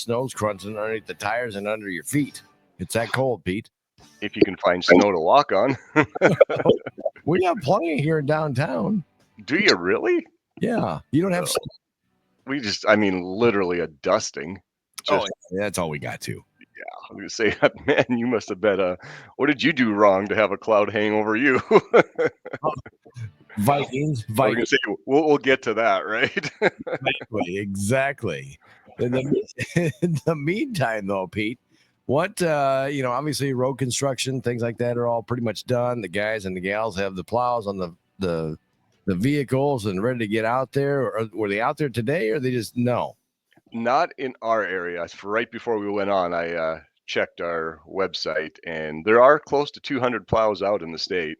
snow's crunching underneath the tires and under your feet. It's that cold, Pete. If you can find snow to walk on. We have plenty here in downtown. Do you really? Yeah. You don't have We just, literally a dusting. Just, that's all we got to. Yeah, I'm gonna say, man, you must have been what did you do wrong to have a cloud hang over you? Vikings. I was gonna say, we'll get to that, right? Exactly. In the meantime, though, Pete, what obviously road construction, things like that are all pretty much done. The guys and the gals have the plows on the vehicles and ready to get out there. Or were they out there today, or they just no? Not in our area. Right before we went on, I checked our website, and there are close to 200 plows out in the state.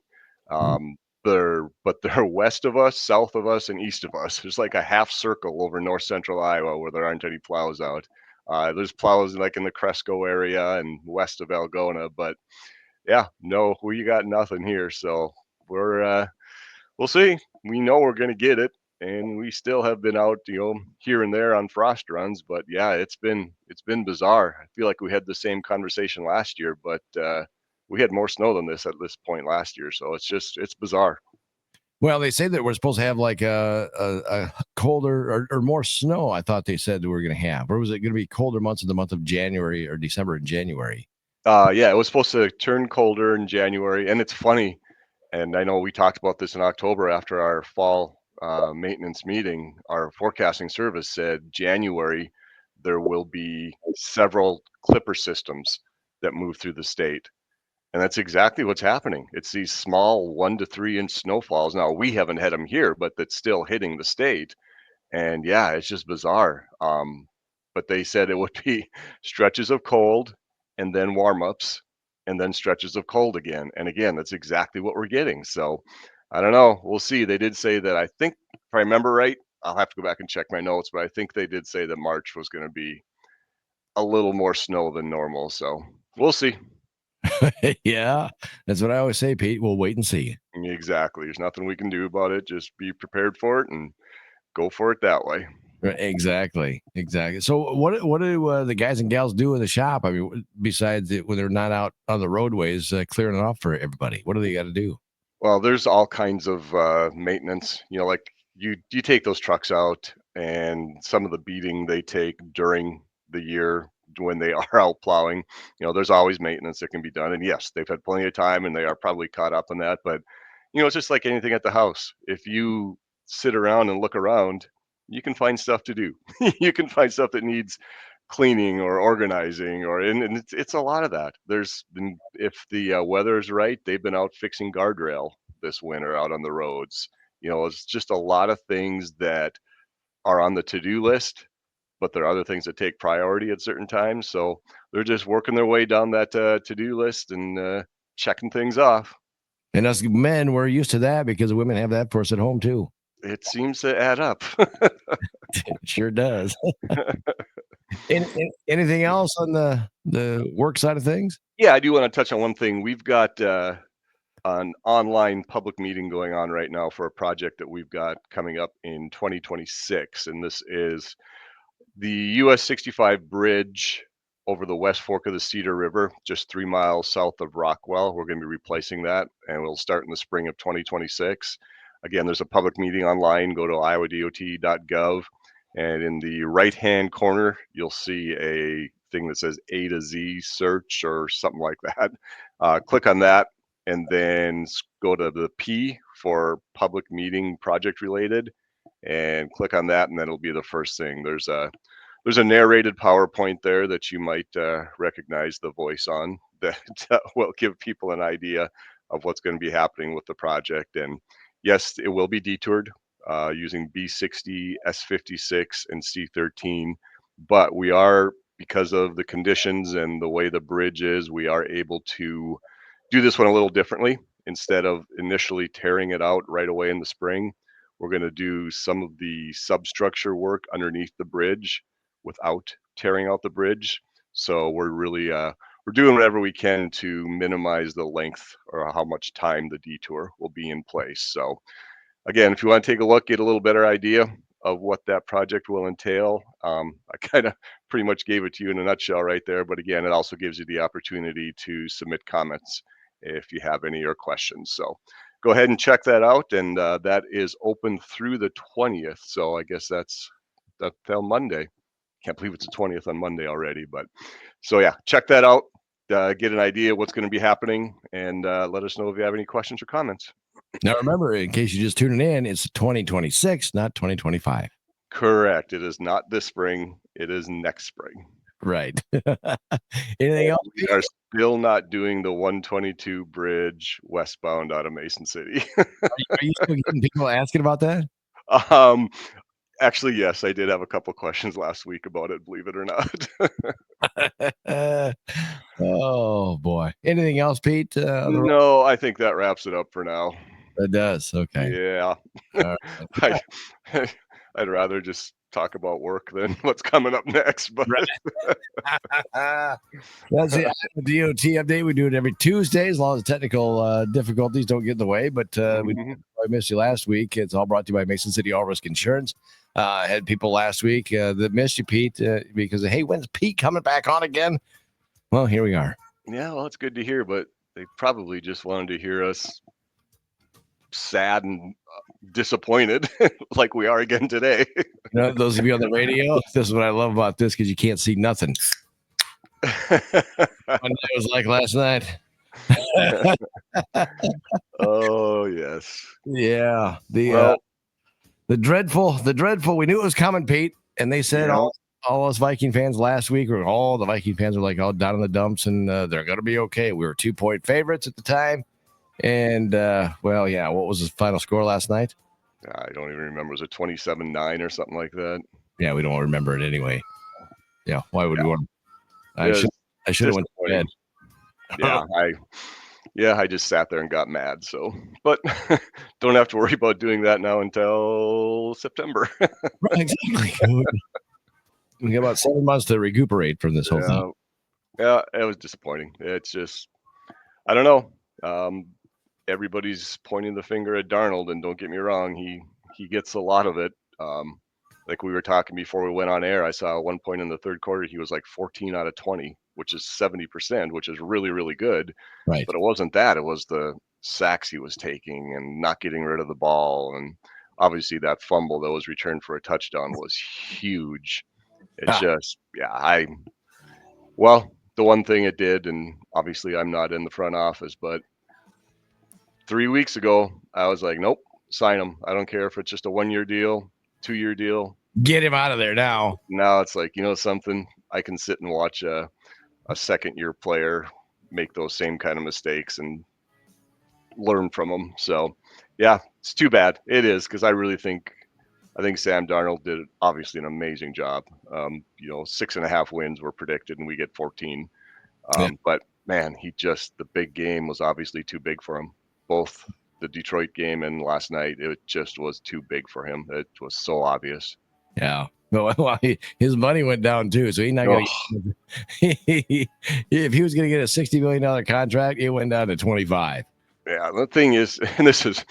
They're west of us, south of us, and east of us. There's like a half circle over north central Iowa where there aren't any plows out. There's plows like in the Cresco area and west of Algona, but yeah, no, we got nothing here. So we'll see. We know we're going to get it, and we still have been out, here and there on frost runs. But yeah, it's been bizarre. I feel like we had the same conversation last year, but we had more snow than this at this point last year. So it's bizarre. Well, they say that we're supposed to have like a colder or more snow. I thought they said we were going to have. Or was it going to be colder months in the month of January or December and January? Yeah, it was supposed to turn colder in January, and it's funny. And I know we talked about this in October after our fall maintenance meeting. Our forecasting service said January there will be several clipper systems that move through the state. And that's exactly what's happening. It's these small 1 to 3 inch snowfalls. Now, we haven't had them here, but that's still hitting the state. And yeah, it's just bizarre. But they said it would be stretches of cold and then warm ups and then stretches of cold again. And again, that's exactly what we're getting. So I don't know. We'll see. They did say that, I think, if I remember right, I'll have to go back and check my notes, but I think they did say that March was going to be a little more snow than normal. So we'll see. Yeah, that's what I always say, Pete. We'll wait and see. Exactly. There's nothing we can do about it. Just be prepared for it and go for it that way. Exactly. So what do the guys and gals do in the shop? I mean, besides when they're not out on the roadways clearing it off for everybody, what do they got to do? Well, there's all kinds of maintenance. Like you take those trucks out, and some of the beating they take during the year when they are out plowing. There's always maintenance that can be done. And yes, they've had plenty of time, and they are probably caught up on that. But it's just like anything at the house. If you sit around and look around, you can find stuff to do. You can find stuff that needs cleaning or organizing, and it's a lot of that. There's been, if the weather is right, they've been out fixing guardrail this winter out on the roads. It's just a lot of things that are on the to-do list, but there are other things that take priority at certain times. So they're just working their way down that to-do list and checking things off. And us men, we're used to that because women have that for us at home too. It seems to add up. It sure does. Anything else on the work side of things? Yeah, I do want to touch on one thing. We've got an online public meeting going on right now for a project that we've got coming up in 2026, and this is the US 65 bridge over the West Fork of the Cedar River, just 3 miles south of Rockwell. We're going to be replacing that, and we'll start in the spring of 2026. Again, there's a public meeting online. Go to iowadot.gov, and in the right-hand corner, you'll see a thing that says A to Z search or something like that. Click on that, and then go to the P for public meeting project related, and click on that, and then it'll be the first thing. There's a narrated PowerPoint there that you might recognize the voice on that will give people an idea of what's going to be happening with the project. And yes, it will be detoured using B60, S56, and C13, but we are, because of the conditions and the way the bridge is, we are able to do this one a little differently. Instead of initially tearing it out right away in the spring, we're going to do some of the substructure work underneath the bridge without tearing out the bridge. So we're really we're doing whatever we can to minimize the length or how much time the detour will be in place. So again, if you want to take a look, get a little better idea, of what that project will entail. I kind of pretty much gave it to you in a nutshell right there. But again, it also gives you the opportunity to submit comments if you have any or questions. So go ahead and check that out. And that is open through the 20th. So I guess that's till Monday. Can't believe it's the 20th on Monday already. But so yeah, check that out. Get an idea what's going to be happening, and let us know if you have any questions or comments. Now, remember, in case you're just tuning in, it's 2026, not 2025. Correct. It is not this spring. It is next spring. Right. Anything else? We are still not doing the 122 bridge westbound out of Mason City. Are you still getting people asking about that? um, actually, yes, I did have a couple questions last week about it, believe it or not. Oh boy. Anything else, Pete? No, I think that wraps it up for now. It does. Okay. Yeah. All right. I'd rather just talk about work than what's coming up next. But That's the DOT update. We do it every Tuesday as long as technical difficulties don't get in the way. But I missed you last week. It's all brought to you by Mason City All Risk Insurance. Had people last week that missed you, Pete, because, hey, when's Pete coming back on again? Well, here we are. Yeah, well, it's good to hear, but they probably just wanted to hear us sad and disappointed like we are again today. Those of you on the radio, this is what I love about this, because you can't see nothing. It was like last night. Oh yes. Yeah. The dreadful, we knew it was coming, Pete. And they said all us Viking fans last week, or all the Viking fans were like all down in the dumps, and they're going to be okay. We were 2-point favorites at the time. And, well, yeah, what was the final score last night? I don't even remember. Was it 27-9 or something like that? Yeah, we don't remember it anyway. Yeah, why would we want? I should have went to bed. I just sat there and got mad. So, but don't have to worry about doing that now until September. Right, exactly. We got about 7 months to recuperate from this whole thing. Yeah, it was disappointing. It's just, I don't know. Everybody's pointing the finger at Darnold, and don't get me wrong, he gets a lot of it. Like we were talking before we went on air, I saw at one point in the third quarter he was like 14 out of 20, which is 70%, which is really, really good. Right. But it wasn't that. It was the sacks he was taking and not getting rid of the ball. And obviously that fumble that was returned for a touchdown was huge. It's just, well, the one thing it did, and obviously I'm not in the front office, but 3 weeks ago, I was like, nope, sign him. I don't care if it's just a 1-year deal, 2-year deal. Get him out of there now. Now it's like, something, I can sit and watch a second-year player make those same kind of mistakes and learn from them. So, yeah, it's too bad. It is, because I think Sam Darnold did obviously an amazing job. 6.5 wins were predicted, and we get 14. But, man, the big game was obviously too big for him. Both the Detroit game and last night, it just was too big for him. It was so obvious. Yeah. Well, his money went down too, so he's not going to. If he was going to get a $60 million contract, it went down to 25. Yeah, the thing is, and this is,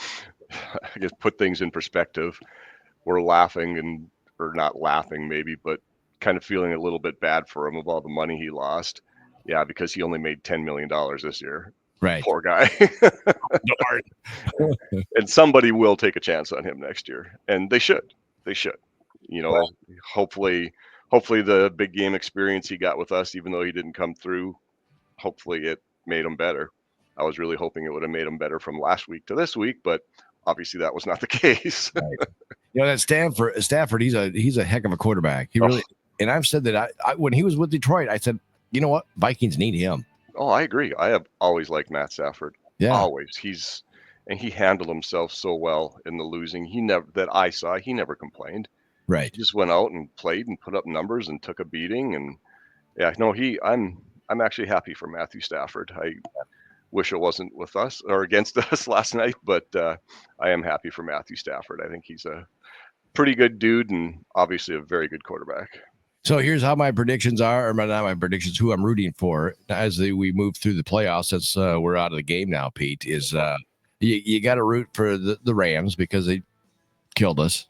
I guess, put things in perspective. We're laughing or not laughing maybe, but kind of feeling a little bit bad for him of all the money he lost. Yeah, because he only made $10 million this year. Right. Poor guy. And somebody will take a chance on him next year, and they should. Right. Hopefully the big game experience he got with us, even though he didn't come through, hopefully it made him better. I was really hoping it would have made him better from last week to this week, but obviously that was not the case. Right. That Stafford, he's a heck of a quarterback. He really, and I've said that I when he was with Detroit, I said, you know what, Vikings need him. Oh, I agree. I have always liked Matt Stafford. Yeah, always. He handled himself so well in the losing. He never complained. Right. He just went out and played and put up numbers and took a beating. And yeah, no, I'm actually happy for Matthew Stafford. I wish it wasn't with us or against us last night, but I am happy for Matthew Stafford. I think he's a pretty good dude and obviously a very good quarterback. So here's how my predictions are, or not my predictions, who I'm rooting for as we move through the playoffs. Since we're out of the game now, Pete, is you got to root for the Rams because they killed us.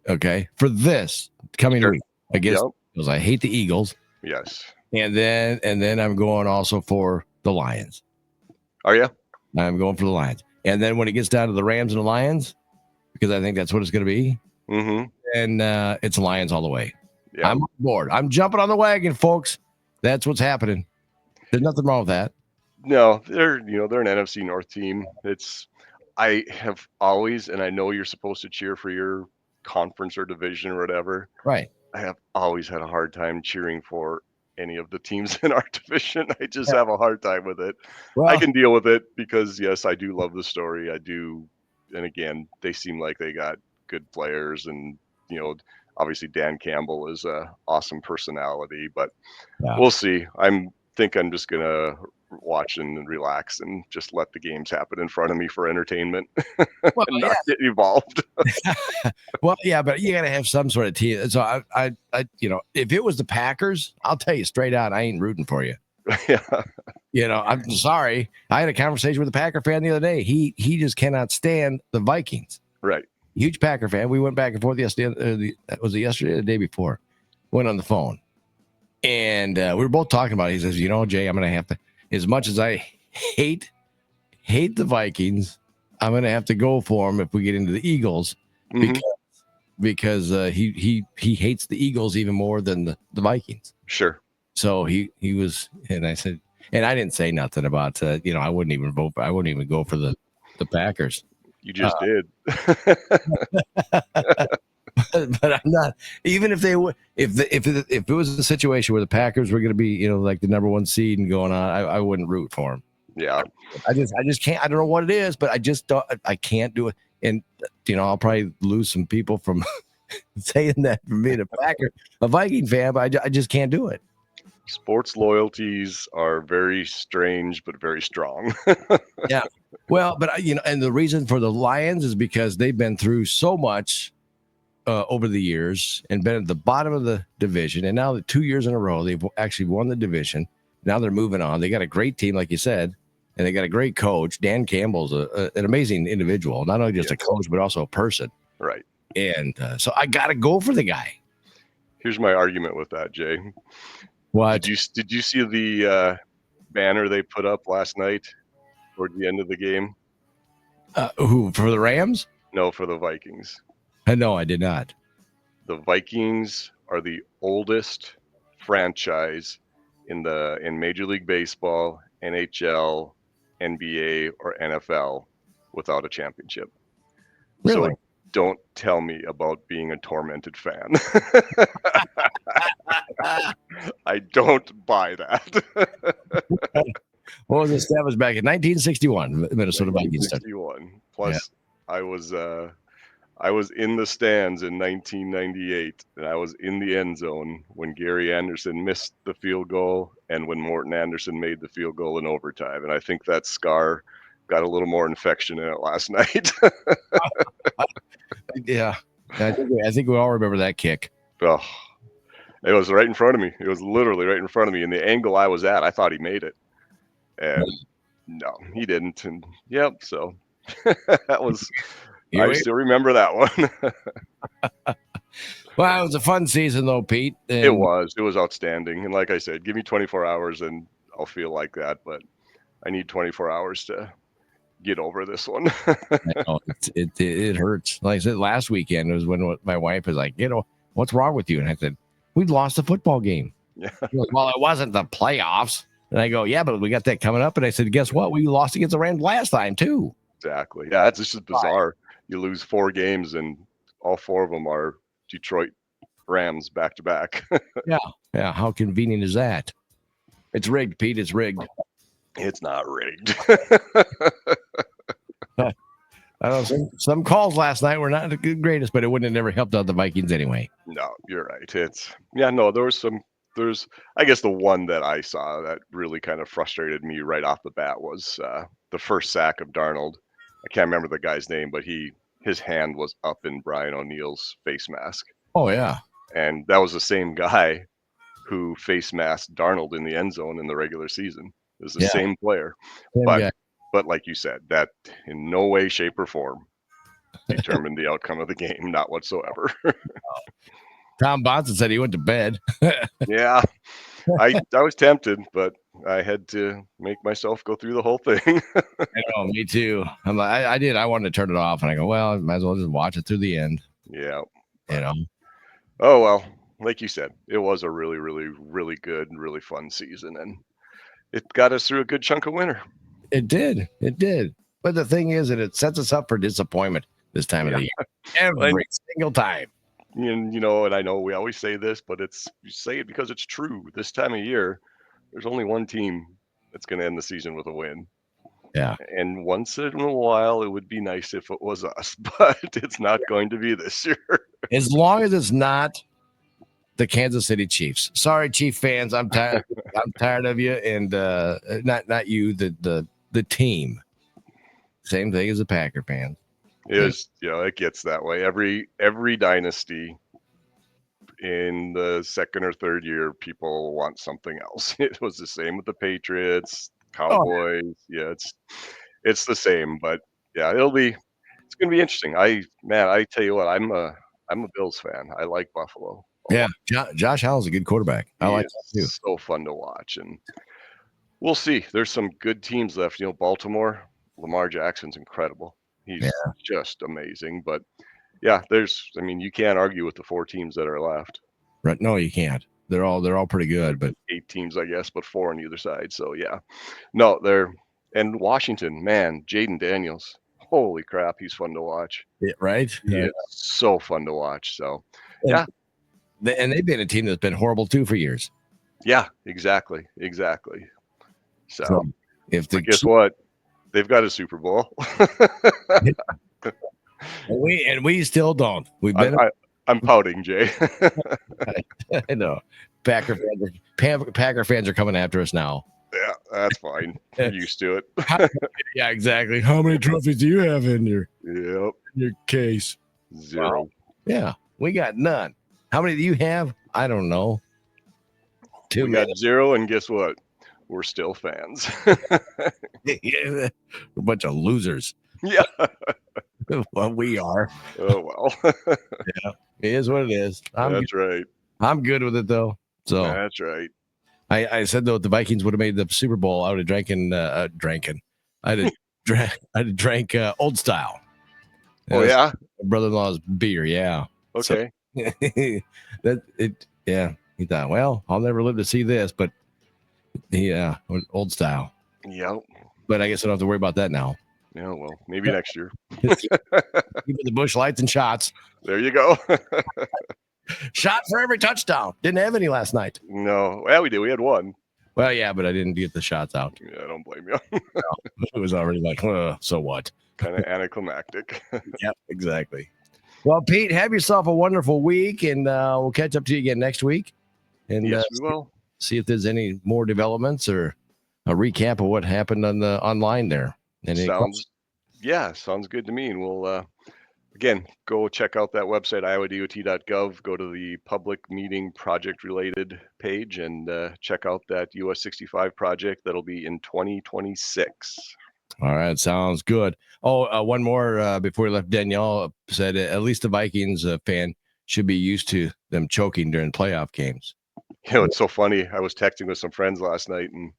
Okay, for this coming Sure. week against Yep. the Eagles. I hate the Eagles, Yes. and then I'm going also for the Lions. Are you? I'm going for the Lions, and then when it gets down to the Rams and the Lions, because I think that's what it's going to be, Mm-hmm. and it's Lions all the way. Yeah. I'm on board. I'm jumping on the wagon, folks. That's what's happening. There's nothing wrong with that. No, they're an NFC North team. I have always, and I know you're supposed to cheer for your conference or division or whatever. Right. I have always had a hard time cheering for any of the teams in our division. I just Yeah. have a hard time with it. I Well, can deal with it because yes, I do love the story. I do, and again, they seem like they got good players, and obviously Dan Campbell is a awesome personality. But yeah. we'll see. I'm just gonna watch and relax and just let the games happen in front of me for entertainment Well, and yeah. not get involved. Well, yeah, but you got to have some sort of team. So I, if it was the Packers, I'll tell you straight out, I ain't rooting for you. Yeah, I'm sorry. I had a conversation with a Packer fan the other day. He just cannot stand the Vikings. right. Huge Packer fan. We went back and forth yesterday. Was it yesterday or the day before? Went on the phone, and we were both talking about it. He says, Jay, I'm going to have to, as much as I hate the Vikings, I'm going to have to go for them if we get into the Eagles Mhm. because he hates the Eagles even more than the Vikings. Sure. So he was, and I said, and I didn't say nothing about, I wouldn't even vote. I wouldn't even go for the Packers. You just did. But I'm not. Even if they would, if it was a situation where the Packers were going to be, like the number one seed and going on, I wouldn't root for them. Yeah. I just can't. I don't know what it is, but I just don't. I can't do it. And I'll probably lose some people from saying that from being a Viking fan, but I just can't do it. Sports loyalties are very strange, but very strong. Yeah. Well, but and the reason for the Lions is because they've been through so much over the years and been at the bottom of the division. And now 2 years in a row, they've actually won the division. Now they're moving on. They got a great team, like you said, and they got a great coach. Dan Campbell's an amazing individual, not only just a coach, but also a person. Right. And so I got to go for the guy. Here's my argument with that, Jay. What? Did you see the banner they put up last night toward the end of the game? Who, for the Rams? No, for the Vikings. No, I did not. The Vikings are the oldest franchise in Major League Baseball, NHL, NBA, or NFL without a championship. Really? So don't tell me about being a tormented fan. I don't buy that. What was established back in 1961, Minnesota Vikings started. 1961. Plus, yeah. I was in the stands in 1998, and I was in the end zone when Gary Anderson missed the field goal and when Morton Anderson made the field goal in overtime. And I think that scar got a little more infection in it last night. Yeah. I think we all remember that kick. Oh, it was right in front of me. It was literally right in front of me. And the angle I was at, I thought he made it. And no, he didn't. And yep, so that was... I still remember that one. Well, it was a fun season, though, Pete. And it was outstanding. And like I said, give me 24 hours and I'll feel like that. But I need 24 hours to get over this one. It hurts. Like I said, last weekend was when my wife was like, what's wrong with you? And I said, we lost the football game. Yeah. Like, well, it wasn't the playoffs. And I go, yeah, but we got that coming up. And I said, guess what? We lost against the Rams last time, too. Exactly. Yeah, it's just bizarre. You lose 4 games and all 4 of them are Detroit Rams back to back. Yeah. How convenient is that? It's rigged, Pete. It's rigged. It's not rigged. I don't know. Some calls last night were not the greatest, but it wouldn't have never helped out the Vikings anyway. No, you're right. There's I guess the one that I saw that really kind of frustrated me right off the bat was the first sack of Darnold. I can't remember the guy's name, but his hand was up in Brian O'Neill's face mask. Oh, yeah. And that was the same guy who face masked Darnold in the end zone in the regular season. It was the same player. But like you said, that in no way, shape, or form determined the outcome of the game, not whatsoever. Tom Bonson said he went to bed. Yeah, I was tempted, but I had to make myself go through the whole thing. I know, me too. I'm like, I did. I wanted to turn it off, and I go, well, I might as well just watch it through the end. Yeah. You know. Oh well, like you said, it was a really, really, really good and really fun season, and it got us through a good chunk of winter. It did. It did. But the thing is that it sets us up for disappointment this time of the year. Every single time. And and I know we always say this, but you say it because it's true. This time of year, there's only one team that's going to end the season with a win. Yeah. And once in a while, it would be nice if it was us, but it's not going to be this year. As long as it's not the Kansas City Chiefs. Sorry, Chief fans. I'm tired. I'm tired of you. And not you, the team. Same thing as the Packer fans. It gets that way. Every dynasty in the second or third year, people want something else. It was the same with the Patriots, Cowboys. Oh, yeah, it's the same, but yeah, it's gonna be interesting. I tell you what, I'm a Bills fan. I like Buffalo. Yeah, Josh Allen's a good quarterback. I like that too. So fun to watch, and we'll see. There's some good teams left. Baltimore, Lamar Jackson's incredible. He's just amazing. But yeah, you can't argue with the 4 teams that are left. Right? No, you can't. They're all pretty good, but 8 teams, I guess, but 4 on either side. So yeah, no, and Washington, man, Jaden Daniels. Holy crap, he's fun to watch. Yeah, right? Yeah, so fun to watch. So yeah. And they've been a team that's been horrible too for years. Yeah, exactly. So guess what? They've got a Super Bowl. we still don't. I'm pouting, Jay. I know. Packer fans are coming after us now. Yeah, that's fine. I'm used to it. Yeah, exactly. How many trophies do you have in your case? 0. Wow. Yeah, we got none. How many do you have? I don't know. 2 we got 0, and guess what? We're still fans. We're a bunch of losers. Yeah. Well, we are. Oh, well. Yeah, it is what it is. That's right. I'm good with it, though. So that's right. I said, though, if the Vikings would have made the Super Bowl, I would have drank Old Style. Oh, yeah? My brother-in-law's beer, yeah. Okay. So, he thought, well, I'll never live to see this, but Old Style. Yep. But I guess I don't have to worry about that now. Yeah, well, maybe next year. Keep the Busch Lights and shots. There you go. Shot for every touchdown. Didn't have any last night. No. Well, we did. We had 1. Well, yeah, but I didn't get the shots out. Yeah, I don't blame you. No, it was already like, so what? Kind of anticlimactic. Yep, exactly. Well, Pete, have yourself a wonderful week, and we'll catch up to you again next week. And yes, we will. See if there's any more developments or a recap of what happened on the online there. Sounds good to me. And we'll again go check out that website, iowodot.gov. Go to the public meeting project related page and check out that US 65 project that'll be in 2026. All right, sounds good. Oh, one more before we left. Danielle said at least the Vikings fan should be used to them choking during playoff games. It's so funny. I was texting with some friends last night, and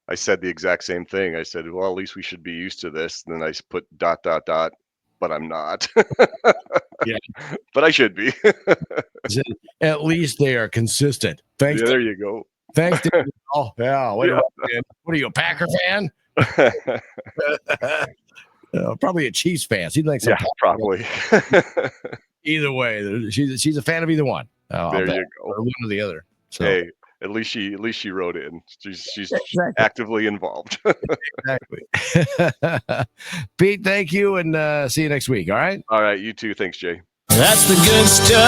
I said the exact same thing. I said, well, at least we should be used to this. And then I put ... but I'm not. Yeah. But I should be. At least they are consistent. Thanks. Yeah, there you go. Thanks. Oh, yeah. What are you, a Packer fan? Probably a Chiefs fan. Seems like some probably. Either way, she's a fan of either one. There you go. Or one or the other. So. Hey, at least she wrote in. She's actively involved. Exactly. Pete, thank you, and see you next week. All right. All right. You too. Thanks, Jay. That's the good stuff.